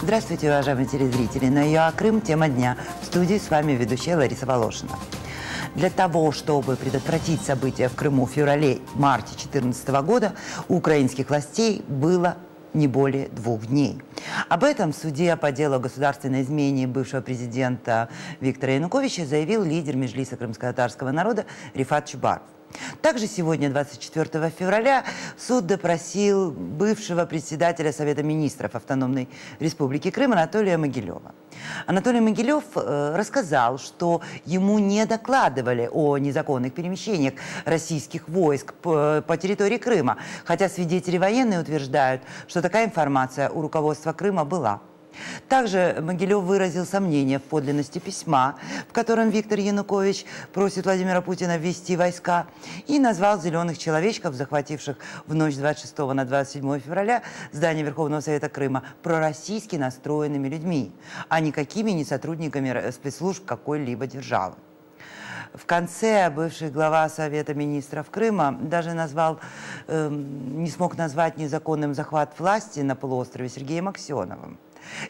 Здравствуйте, уважаемые телезрители. На ЮА Крым тема дня. В студии с вами ведущая Лариса Волошина. Для того, чтобы предотвратить события в Крыму в феврале-марте 2014 года, у украинских властей было не более 2 дней. Об этом в суде по делу о государственной измене бывшего президента Виктора Януковича заявил лидер Меджлиса крымско-татарского народа Рифат Чубаров. Также сегодня, 24 февраля, суд допросил бывшего председателя Совета министров Автономной Республики Крым Анатолия Могилева. Анатолий Могилев рассказал, что ему не докладывали о незаконных перемещениях российских войск по территории Крыма, хотя свидетели военные утверждают, что такая информация у руководства Крыма была. Также Могилев выразил сомнение в подлинности письма, в котором Виктор Янукович просит Владимира Путина ввести войска, и назвал зеленых человечков, захвативших в ночь с 26 на 27 февраля здание Верховного Совета Крыма, пророссийски настроенными людьми, а никакими не сотрудниками спецслужб какой-либо державы. В конце бывший глава Совета министров Крыма даже не смог назвать незаконным захват власти на полуострове Сергеем Аксеновым.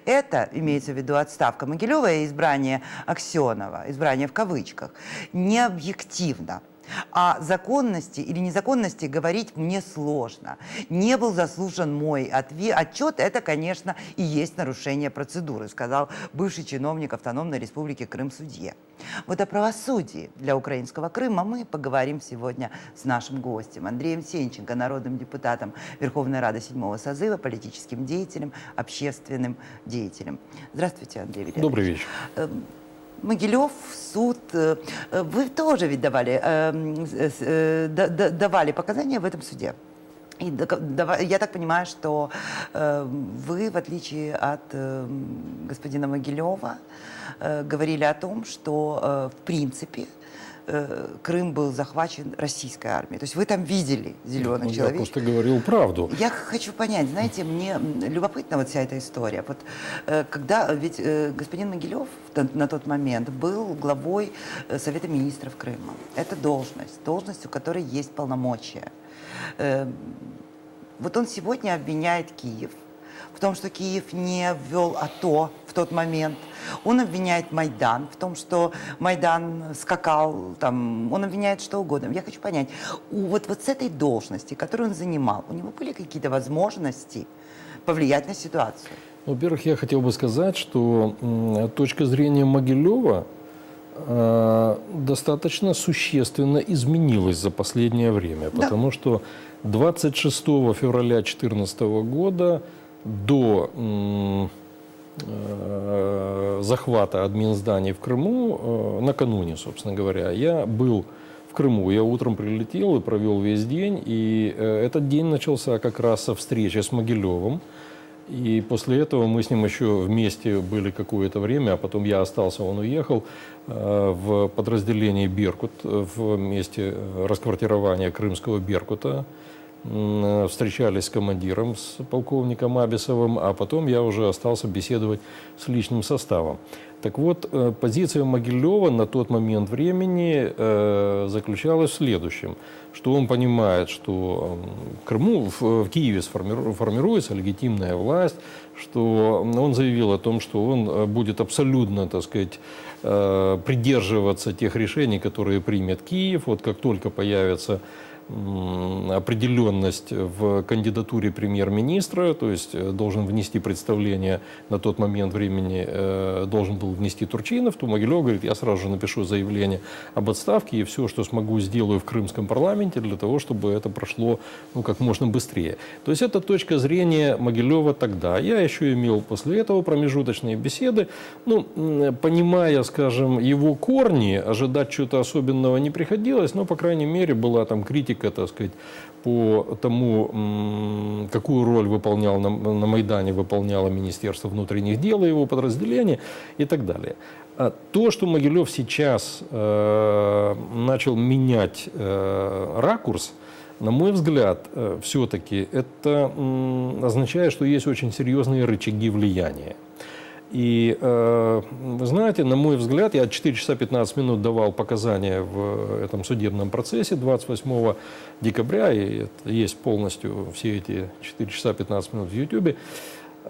Это, имеется в виду отставка Могилева и избрание Аксенова, избрание в кавычках, не объективно. О законности или незаконности говорить мне сложно. Не был заслушан мой отчет, это, конечно, и есть нарушение процедуры, сказал бывший чиновник Автономной Республики Крым судье. Вот о правосудии для украинского Крыма мы поговорим сегодня с нашим гостем Андреем Сенченко, народным депутатом Верховной Рады 7-го созыва, политическим деятелем, общественным деятелем. Здравствуйте, Андрей Валерьевич. Добрый вечер. Могилев, суд, вы тоже ведь давали показания в этом суде. И я так понимаю, что вы, в отличие от господина Могилева, говорили о том, что, в принципе, Крым был захвачен российской армией. То есть вы там видели зеленых человек. Я просто говорил правду. Я хочу понять, знаете, мне любопытна вот вся эта история. Вот когда ведь господин Могилев на тот момент был главой Совета министров Крыма. Это должность, у которой есть полномочия. Вот он сегодня обвиняет Киев в том, что Киев не ввел АТО в тот момент. Он обвиняет Майдан в том, что Майдан скакал, там, он обвиняет что угодно. Я хочу понять, вот с этой должности, которую он занимал, у него были какие-то возможности повлиять на ситуацию? Во-первых, я хотел бы сказать, что точка зрения Могилева достаточно существенно изменилась за последнее время, потому что 26 февраля 2014 года до захвата админзданий в Крыму, накануне, собственно говоря, я был в Крыму. Я утром прилетел и провел весь день. И этот день начался как раз со встречи с Могилевым. И после этого мы с ним еще вместе были какое-то время, а потом я остался, он уехал в подразделении «Беркут», в месте расквартирования крымского «Беркута». Встречались с командиром, с полковником Абисовым, а потом я уже остался беседовать с личным составом. Так вот, позиция Могилева на тот момент времени заключалась в следующем, что он понимает, что в Крыму, в Киеве формируется легитимная власть, что он заявил о том, что он будет абсолютно, так сказать, придерживаться тех решений, которые примет Киев, вот как только появится определенность в кандидатуре премьер-министра, то есть должен внести представление на тот момент времени, должен был внести Турчинов, то Могилев говорит, я сразу же напишу заявление об отставке и все, что смогу, сделаю в крымском парламенте для того, чтобы это прошло как можно быстрее. То есть это точка зрения Могилева тогда. Я еще имел после этого промежуточные беседы, понимая, скажем, его корни, ожидать чего-то особенного не приходилось, но, по крайней мере, была там критика, так сказать, по тому, какую роль на Майдане выполняло Министерство внутренних дел и его подразделения и так далее. То, что Могилев сейчас начал менять ракурс, на мой взгляд, все-таки это означает, что есть очень серьезные рычаги влияния. И, вы знаете, на мой взгляд, я 4 часа 15 минут давал показания в этом судебном процессе 28 декабря, и есть полностью все эти 4 часа 15 минут в YouTube.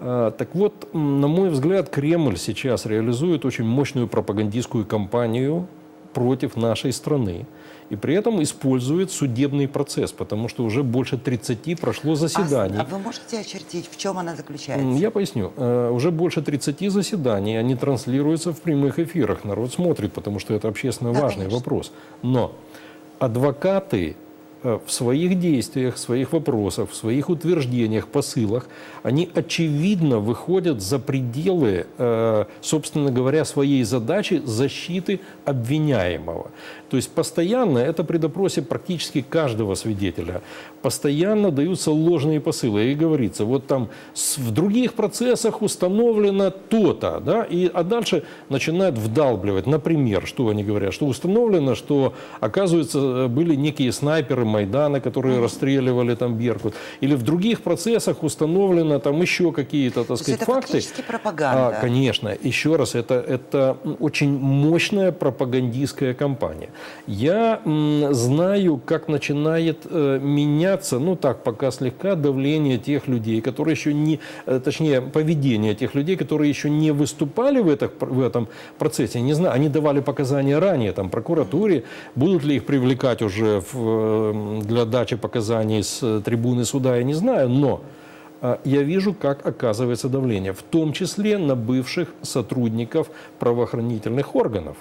Так вот, на мой взгляд, Кремль сейчас реализует очень мощную пропагандистскую кампанию против нашей страны. И при этом использует судебный процесс, потому что уже больше 30 прошло заседаний. А вы можете очертить, в чем она заключается? Я поясню. Уже больше 30 заседаний, они транслируются в прямых эфирах. Народ смотрит, потому что это общественно важный вопрос. Но адвокаты в своих действиях, в своих вопросах, в своих утверждениях, посылах, они очевидно выходят за пределы, собственно говоря, своей задачи защиты обвиняемого. То есть постоянно, это при допросе практически каждого свидетеля, постоянно даются ложные посылы. И говорится, вот там в других процессах установлено то-то, да, а дальше начинают вдалбливать. Например, что они говорят? Что установлено, что, оказывается, были некие снайперы Майдана, которые расстреливали там Беркут. Или в других процессах установлено там еще какие-то, так сказать, это факты. Фактически пропаганда. Конечно. Еще раз, это очень мощная пропагандистская кампания. Я знаю, как начинает меняться, ну так, пока слегка, давление тех людей, которые еще не, точнее, поведение тех людей, которые еще не выступали в этом процессе. Не знаю, они давали показания ранее, там, прокуратуре, будут ли их привлекать уже для дачи показаний с трибуны суда, я не знаю, но я вижу, как оказывается давление, в том числе на бывших сотрудников правоохранительных органов.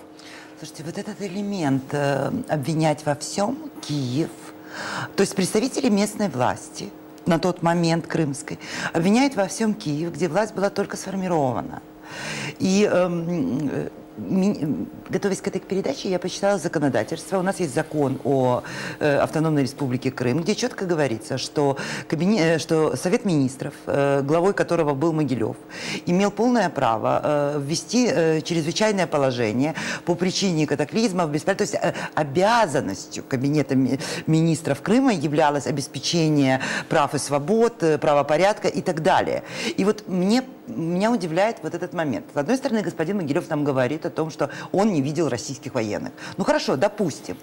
Слушайте, вот этот элемент обвинять во всем Киев, то есть представители местной власти на тот момент крымской обвиняют во всем Киев, где власть была только сформирована. И готовясь к этой передаче, я почитала законодательство. У нас есть закон о автономной республике Крым, где четко говорится, что Совет министров, главой которого был Могилев, имел полное право ввести чрезвычайное положение по причине катаклизмов, то есть обязанностью Кабинета министров Крыма являлось обеспечение прав и свобод, правопорядка и так далее. И вот меня удивляет вот этот момент. С одной стороны, господин Могилев нам говорит о том, что он не видел российских военных. Ну хорошо, допустим.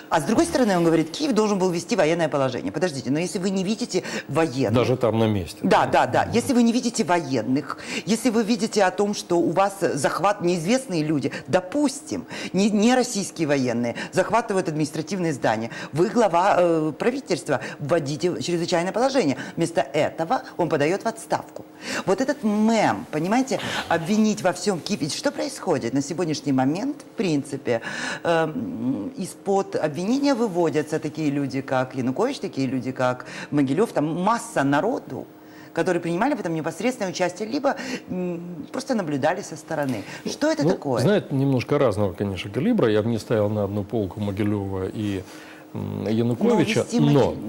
А с другой стороны, он говорит, Киев должен был ввести военное положение. Подождите, но если вы не видите военных... Даже там на месте. Да. Если вы не видите военных, если вы видите о том, что у вас захват неизвестные люди, допустим, не российские военные, захватывают административные здания, вы глава правительства, вводите чрезвычайное положение. Вместо этого он подает в отставку. Вот этот мем, понимаете, обвинить во всем Киев. Ведь что происходит? На сегодняшний момент, в принципе, из-под обвинения выводятся такие люди, как Янукович, такие люди, как Могилев, там масса народу, которые принимали в этом непосредственное участие, либо просто наблюдали со стороны. Что это такое? Знаете, немножко разного, конечно, калибра. Я бы не ставил на одну полку Могилева и Януковича, но.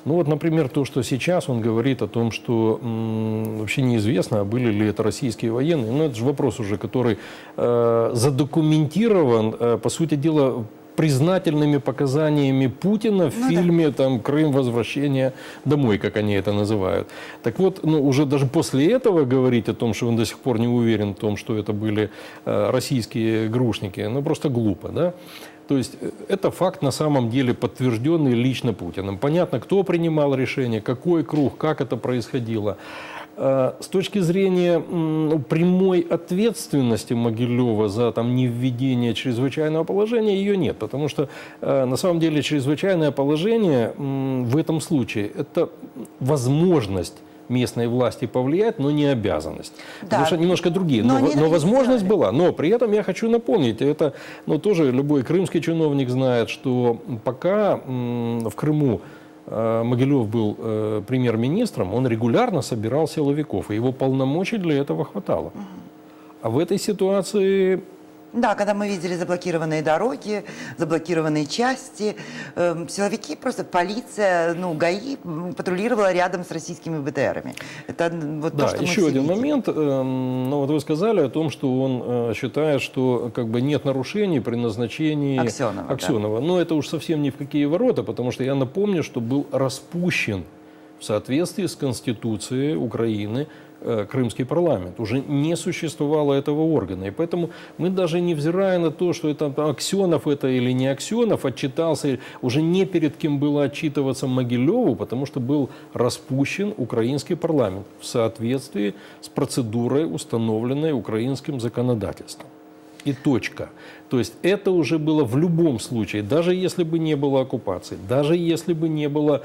Ну вот, например, то, что сейчас он говорит о том, что вообще неизвестно, были ли это российские военные. Но это же вопрос уже, который задокументирован, по сути дела, признательными показаниями Путина в фильме там, «Крым. Возвращение домой», как они это называют. Так вот, уже даже после этого говорить о том, что он до сих пор не уверен в том, что это были российские грушники, просто глупо, да? То есть это факт на самом деле подтвержденный лично Путиным. Понятно, кто принимал решение, какой круг, как это происходило. С точки зрения прямой ответственности Могилева за невведение чрезвычайного положения, ее нет. Потому что на самом деле чрезвычайное положение в этом случае – это возможность местной власти повлиять, но не обязанность. Да. Потому что немножко другие. Но возможность была. Но при этом я хочу напомнить, это тоже любой крымский чиновник знает, что пока в Крыму Могилев был премьер-министром, он регулярно собирал силовиков, и его полномочий для этого хватало. А в этой ситуации... Да, когда мы видели заблокированные дороги, заблокированные части, силовики, просто полиция, ГАИ патрулировала рядом с российскими БТРами. Это вот да, то, что еще мы один видели. момент. Вот вы сказали о том, что он считает, что нет нарушений при назначении Аксенова. Да. Но это уж совсем ни в какие ворота, потому что я напомню, что был распущен в соответствии с Конституцией Украины Крымский парламент. Уже не существовало этого органа. И поэтому мы даже невзирая на то, что это Аксенов это или не Аксенов, отчитался, уже не перед кем было отчитываться Могилеву, потому что был распущен украинский парламент в соответствии с процедурой, установленной украинским законодательством. И точка. То есть это уже было в любом случае, даже если бы не было оккупации, даже если бы не было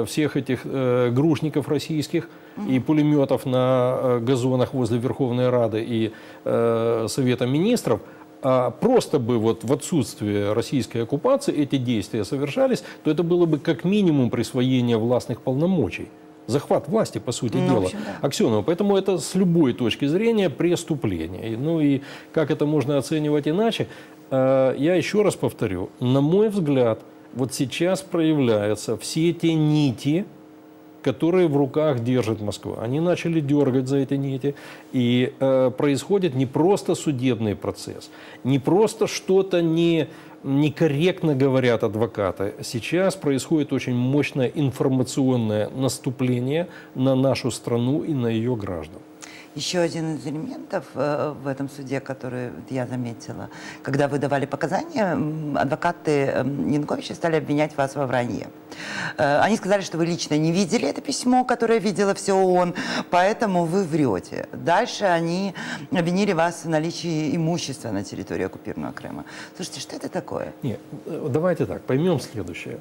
всех этих грушников российских и пулеметов на газонах возле Верховной Рады и Совета министров, а просто бы вот в отсутствие российской оккупации эти действия совершались, то это было бы как минимум присвоение властных полномочий. Захват власти, по сути дела, общем, да. Аксенова. Поэтому это с любой точки зрения преступление. Ну и как это можно оценивать иначе? Я еще раз повторю. На мой взгляд, вот сейчас проявляются все те нити, которые в руках держит Москва. Они начали дергать за эти нити. И происходит не просто судебный процесс, не просто что-то некорректно говорят адвокаты. Сейчас происходит очень мощное информационное наступление на нашу страну и на ее граждан. Еще один из элементов в этом суде, который я заметила, когда вы давали показания, адвокаты Януковича стали обвинять вас во вранье. Они сказали, что вы лично не видели это письмо, которое видела все ООН, поэтому вы врете. Дальше они обвинили вас в наличии имущества на территории оккупированного Крыма. Слушайте, что это такое? Нет, давайте так, поймем следующее.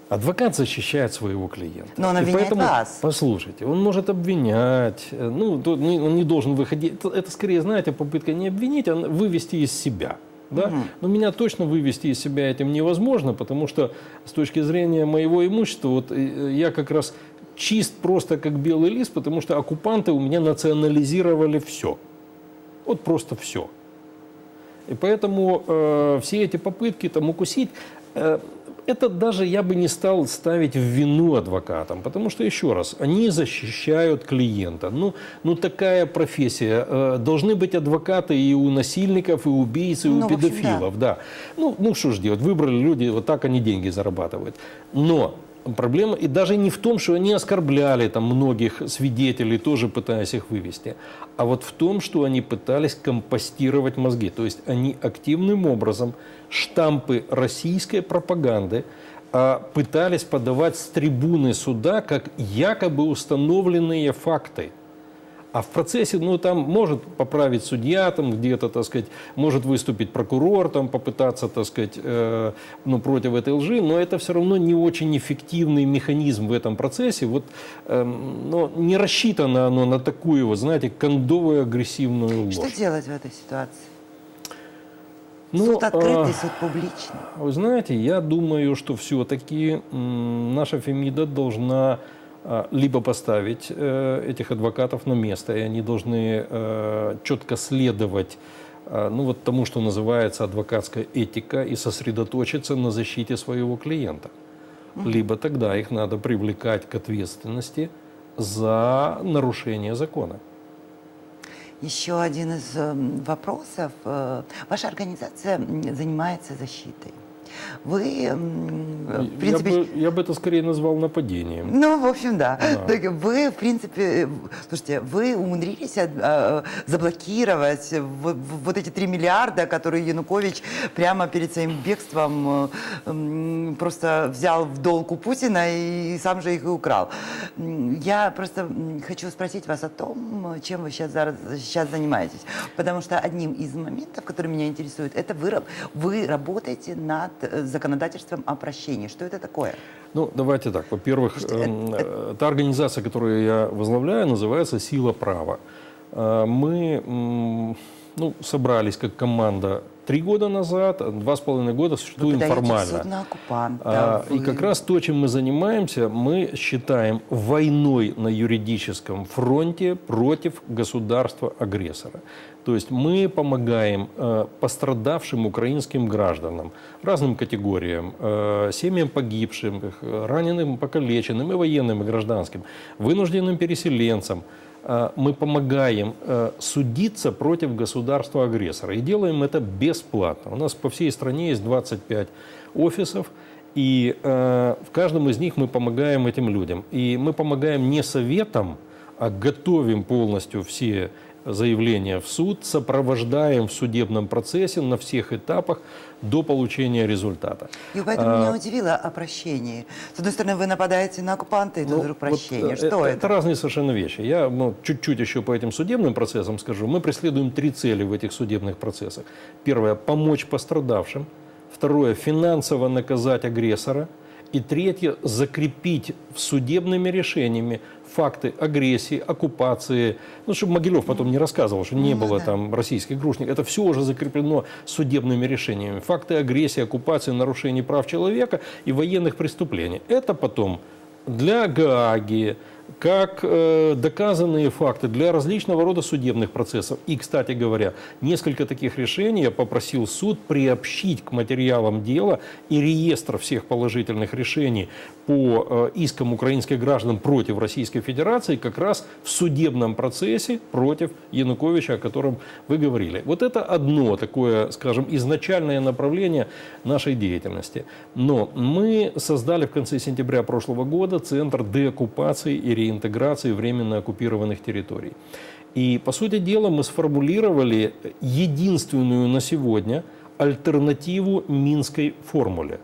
Адвокат защищает своего клиента. Но он обвиняет вас. Послушайте, он может обвинять, он не должен выходить. Это скорее, знаете, попытка не обвинить, а вывести из себя. Да? Но меня точно вывести из себя этим невозможно, потому что с точки зрения моего имущества, вот я как раз чист просто как белый лист, потому что оккупанты у меня национализировали все. Вот просто все. И поэтому все эти попытки там укусить... Это даже я бы не стал ставить в вину адвокатам, потому что, еще раз, они защищают клиента. Ну такая профессия. Должны быть адвокаты и у насильников, и у убийц, и у педофилов. Да. Ну что ж делать, выбрали люди, вот так они деньги зарабатывают. Но проблема и даже не в том, что они оскорбляли там многих свидетелей, тоже пытаясь их вывести, а вот в том, что они пытались компостировать мозги. То есть они активным образом штампы российской пропаганды пытались подавать с трибуны суда как якобы установленные факты. А в процессе, там может поправить судья, там где-то, так сказать, может выступить прокурор, там попытаться, так сказать, против этой лжи, но это все равно не очень эффективный механизм в этом процессе. Вот, не рассчитано оно на такую, вот, знаете, кондовую агрессивную ложь. Что делать в этой ситуации? Суд открытый, суд публичный. Вы знаете, я думаю, что все-таки наша Фемида должна либо поставить этих адвокатов на место, и они должны четко следовать тому, что называется адвокатская этика, и сосредоточиться на защите своего клиента. Либо тогда их надо привлекать к ответственности за нарушение закона. Еще один из вопросов. Ваша организация занимается защитой. Вы, в принципе... Я бы это скорее назвал нападением. Ну, в общем, да. Так вы, в принципе, слушайте, вы умудрились заблокировать вот эти 3 миллиарда, которые Янукович прямо перед своим бегством просто взял в долг у Путина и сам же их и украл. Я просто хочу спросить вас о том, чем вы сейчас занимаетесь. Потому что одним из моментов, который меня интересует, это вы работаете над законодательством о прощении. Что это такое? Ну, давайте так. Во-первых, та организация, которую я возглавляю, называется «Сила права». Мы собрались как команда 3 года назад, 2,5 года существуем формально. Суд на оккупанта, и как раз то, чем мы занимаемся, мы считаем войной на юридическом фронте против государства-агрессора. То есть мы помогаем пострадавшим украинским гражданам, разным категориям, семьям погибших, раненым, покалеченным, и военным, и гражданским, вынужденным переселенцам. Мы помогаем судиться против государства-агрессора. И делаем это бесплатно. У нас по всей стране есть 25 офисов, и в каждом из них мы помогаем этим людям. И мы помогаем не советом, а готовим полностью все заявления в суд, сопровождаем в судебном процессе на всех этапах до получения результата. И поэтому меня удивило о прощении. С одной стороны, вы нападаете на оккупанта, и тут вдруг прощение. Вот, Что это разные совершенно вещи. Я чуть-чуть еще по этим судебным процессам скажу. Мы преследуем 3 цели в этих судебных процессах. Первое – помочь пострадавшим. Второе – финансово наказать агрессора. И третье – закрепить судебными решениями факты агрессии, оккупации. Ну, чтобы Могилев потом не рассказывал, что не было там российских грушников. Это все уже закреплено судебными решениями. Факты агрессии, оккупации, нарушений прав человека и военных преступлений. Это потом для Гааги, как доказанные факты для различного рода судебных процессов. И, кстати говоря, несколько таких решений я попросил суд приобщить к материалам дела и реестр всех положительных решений по искам украинских граждан против Российской Федерации как раз в судебном процессе против Януковича, о котором вы говорили. Вот это одно такое, скажем, изначальное направление нашей деятельности. Но мы создали в конце сентября прошлого года Центр деоккупации и реинтеграции временно оккупированных территорий. И, по сути дела, мы сформулировали единственную на сегодня альтернативу Минской формуле.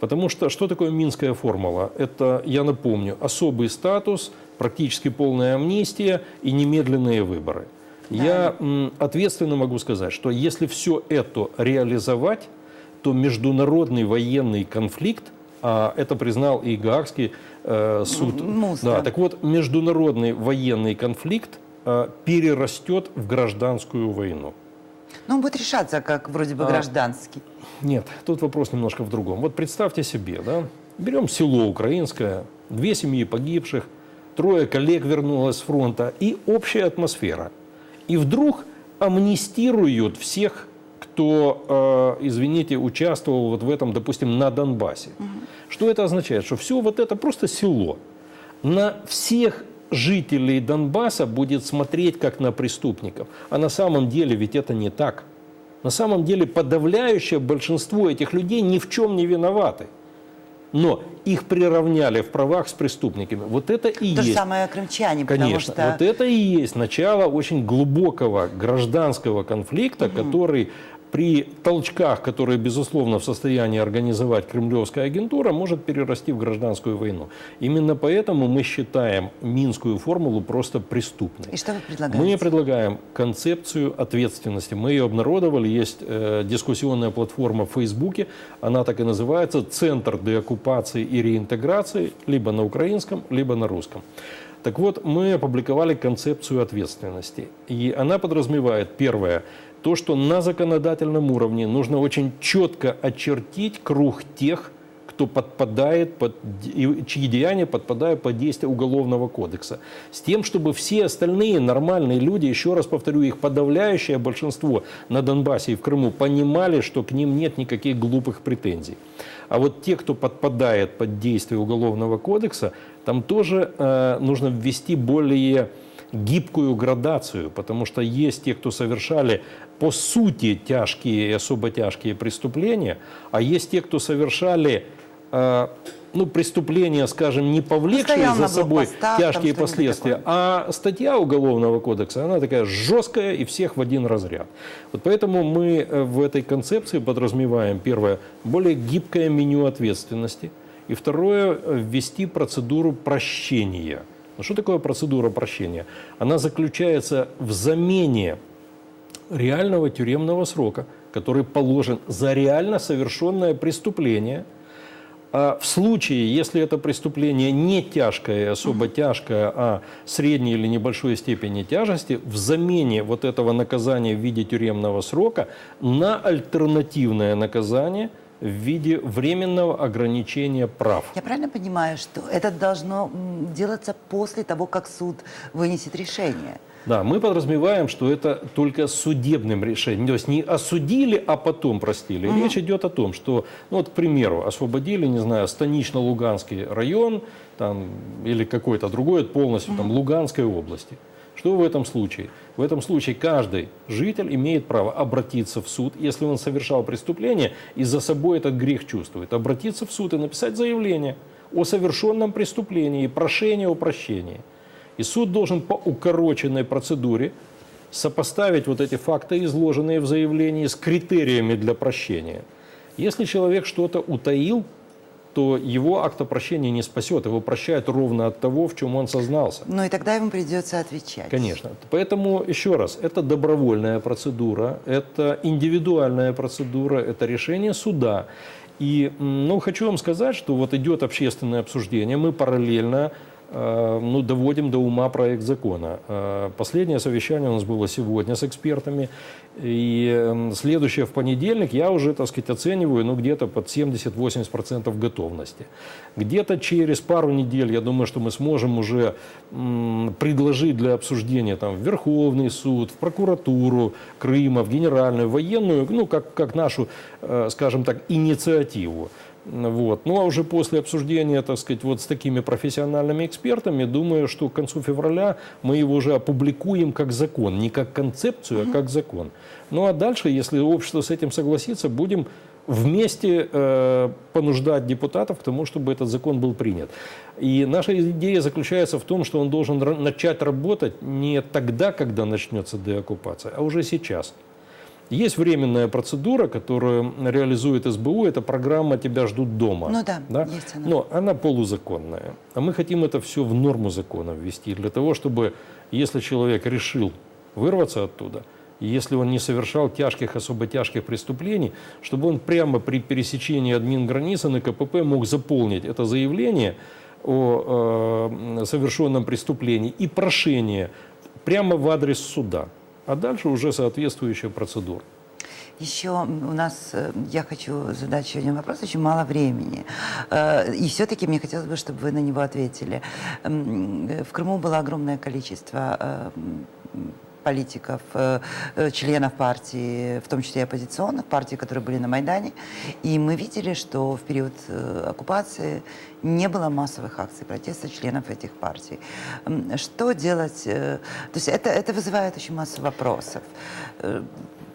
Потому что такое Минская формула? Это, я напомню, особый статус, практически полная амнистия и немедленные выборы. Да. Я ответственно могу сказать, что если все это реализовать, то международный военный конфликт, а это признал и Гаагский суд. Да, так вот, международный военный конфликт перерастет в гражданскую войну. Но он будет решаться как вроде бы гражданский. Нет, тут вопрос немножко в другом. Вот представьте себе, да, берем село украинское, 2 семьи погибших, 3 коллег вернулось с фронта и общая атмосфера. И вдруг амнистируют всех, кто, извините, участвовал вот в этом, допустим, на Донбассе. Что это означает? Что все вот это просто село. На всех жителей Донбасса будет смотреть как на преступников. А на самом деле ведь это не так. На самом деле подавляющее большинство этих людей ни в чем не виноваты. Но их приравняли в правах с преступниками. Вот это и есть. То же самое крымчане, конечно, потому что... вот это и есть начало очень глубокого гражданского конфликта, который при толчках, которые, безусловно, в состоянии организовать кремлевская агентура, может перерасти в гражданскую войну. Именно поэтому мы считаем Минскую формулу просто преступной. И что вы предлагаете? Мы предлагаем концепцию ответственности. Мы ее обнародовали, есть дискуссионная платформа в Фейсбуке, она так и называется «Центр деоккупации и реинтеграции», либо на украинском, либо на русском. Так вот, мы опубликовали концепцию ответственности. И она подразумевает, первое, то, что на законодательном уровне нужно очень четко очертить круг тех, кто подпадает чьи деяния подпадают под действие Уголовного кодекса. С тем, чтобы все остальные нормальные люди, еще раз повторю, их подавляющее большинство на Донбассе и в Крыму, понимали, что к ним нет никаких глупых претензий. А вот те, кто подпадает под действие Уголовного кодекса, там тоже нужно ввести более гибкую градацию, потому что есть те, кто совершали по сути тяжкие и особо тяжкие преступления, а есть те, кто совершали преступления, скажем, не повлекшие за собой тяжкие последствия, а статья Уголовного кодекса, она такая жесткая и всех в один разряд. Вот поэтому мы в этой концепции подразумеваем, первое, более гибкое меню ответственности, и второе, ввести процедуру прощения. Что такое процедура прощения? Она заключается в замене реального тюремного срока, который положен за реально совершенное преступление, в случае, если это преступление не тяжкое и особо тяжкое, а средней или небольшой степени тяжести, в замене вот этого наказания в виде тюремного срока на альтернативное наказание в виде временного ограничения прав. Я правильно понимаю, что это должно делаться после того, как суд вынесет решение? Да, мы подразумеваем, что это только судебным решением. То есть не осудили, а потом простили. Речь идет о том, что, к примеру, освободили, не знаю, Станично-Луганский район там, или какой-то другой, полностью там, Луганской области. Что в этом случае? В этом случае каждый житель имеет право обратиться в суд, если он совершал преступление и за собой этот грех чувствует. Обратиться в суд и написать заявление о совершенном преступлении и прошение о прощении. И суд должен по укороченной процедуре сопоставить вот эти факты, изложенные в заявлении, с критериями для прощения. Если человек что-то утаил, то его акт о прощении не спасет. Его прощают ровно от того, в чем он сознался. Ну и тогда ему придется отвечать. Конечно. Поэтому, еще раз, это добровольная процедура, это индивидуальная процедура, это решение суда. И хочу вам сказать, что вот идет общественное обсуждение, мы параллельно доводим до ума проект закона. Последнее совещание у нас было сегодня с экспертами, и следующее в понедельник я уже, так сказать, оцениваю где-то под 70-80% готовности. Где-то через пару недель, я думаю, что мы сможем уже предложить для обсуждения в Верховный суд, в прокуратуру Крыма, в Генеральную, военную, как нашу, скажем так, инициативу. Вот. Ну а уже после обсуждения, так сказать, вот с такими профессиональными экспертами, думаю, что к концу февраля мы его уже опубликуем как закон, не как концепцию, а как закон. Ну а дальше, если общество с этим согласится, будем вместе понуждать депутатов к тому, чтобы этот закон был принят. И наша идея заключается в том, что он должен начать работать не тогда, когда начнется деоккупация, а уже сейчас. Есть временная процедура, которую реализует СБУ, это программа «Тебя ждут дома». Ну да, есть она. Но она полузаконная. А мы хотим это все в норму закона ввести, для того, чтобы, если человек решил вырваться оттуда, если он не совершал тяжких, особо тяжких преступлений, чтобы он прямо при пересечении админграницы на КПП мог заполнить это заявление о совершенном преступлении и прошение прямо в адрес суда. А дальше уже соответствующая процедура. Еще у нас, я хочу задать еще один вопрос, очень мало времени. И все-таки мне хотелось бы, чтобы вы на него ответили. В Крыму было огромное количество политиков, членов партии, в том числе и оппозиционных партий, которые были на Майдане. И мы видели, что в период оккупации не было массовых акций протеста членов этих партий. Что делать? То есть это вызывает очень массу вопросов.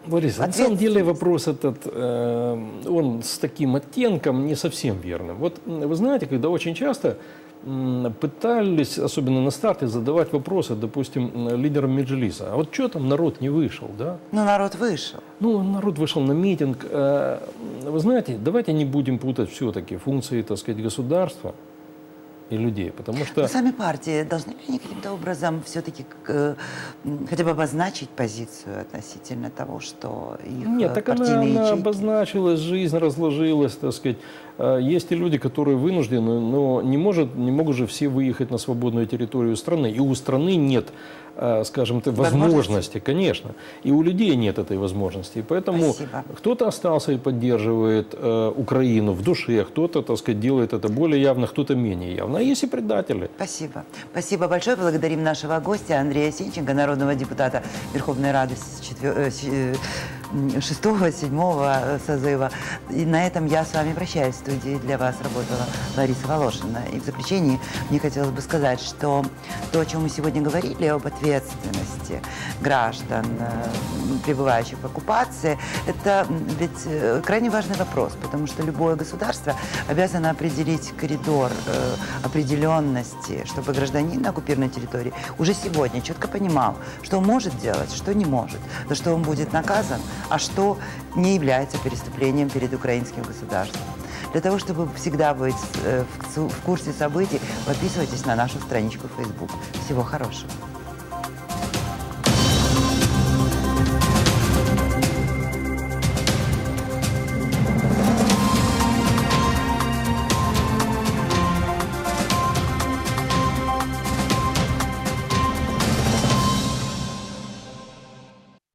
Лариса, на самом деле вопрос этот, он с таким оттенком не совсем верным. Вот вы знаете, когда очень часто пытались, особенно на старте, задавать вопросы, допустим, лидерам Меджлиса. А вот что там народ не вышел, да? Ну, народ вышел. Ну, народ вышел на митинг. Вы знаете, давайте не будем путать все-таки функции, так сказать, государства и людей, потому что... Но сами партии должны ли они каким-то образом все-таки хотя бы обозначить позицию относительно того, что их Нет, так партийные она ячейки... обозначилась, жизнь разложилась, так сказать. Есть и люди, которые вынуждены, но не могут же все выехать на свободную территорию страны. И у страны нет, скажем так, возможности, конечно. И у людей нет этой возможности. И поэтому кто-то остался и поддерживает Украину в душе, кто-то, так сказать, делает это более явно, кто-то менее явно. А есть и предатели. Спасибо. Спасибо большое. Благодарим нашего гостя Андрея Сенченко, народного депутата Верховной Рады 6-7 созыва. И на этом я с вами прощаюсь. В студии для вас работала Лариса Волошина. И в заключении мне хотелось бы сказать, что то, о чем мы сегодня говорили, об ответственности граждан, пребывающих в оккупации, это ведь крайне важный вопрос, потому что любое государство обязано определить коридор определенности, чтобы гражданин на оккупированной территории уже сегодня четко понимал, что он может делать, что не может, за что он будет наказан, а что не является преступлением перед украинским государством. Для того, чтобы всегда быть в курсе событий, подписывайтесь на нашу страничку в Facebook. Всего хорошего.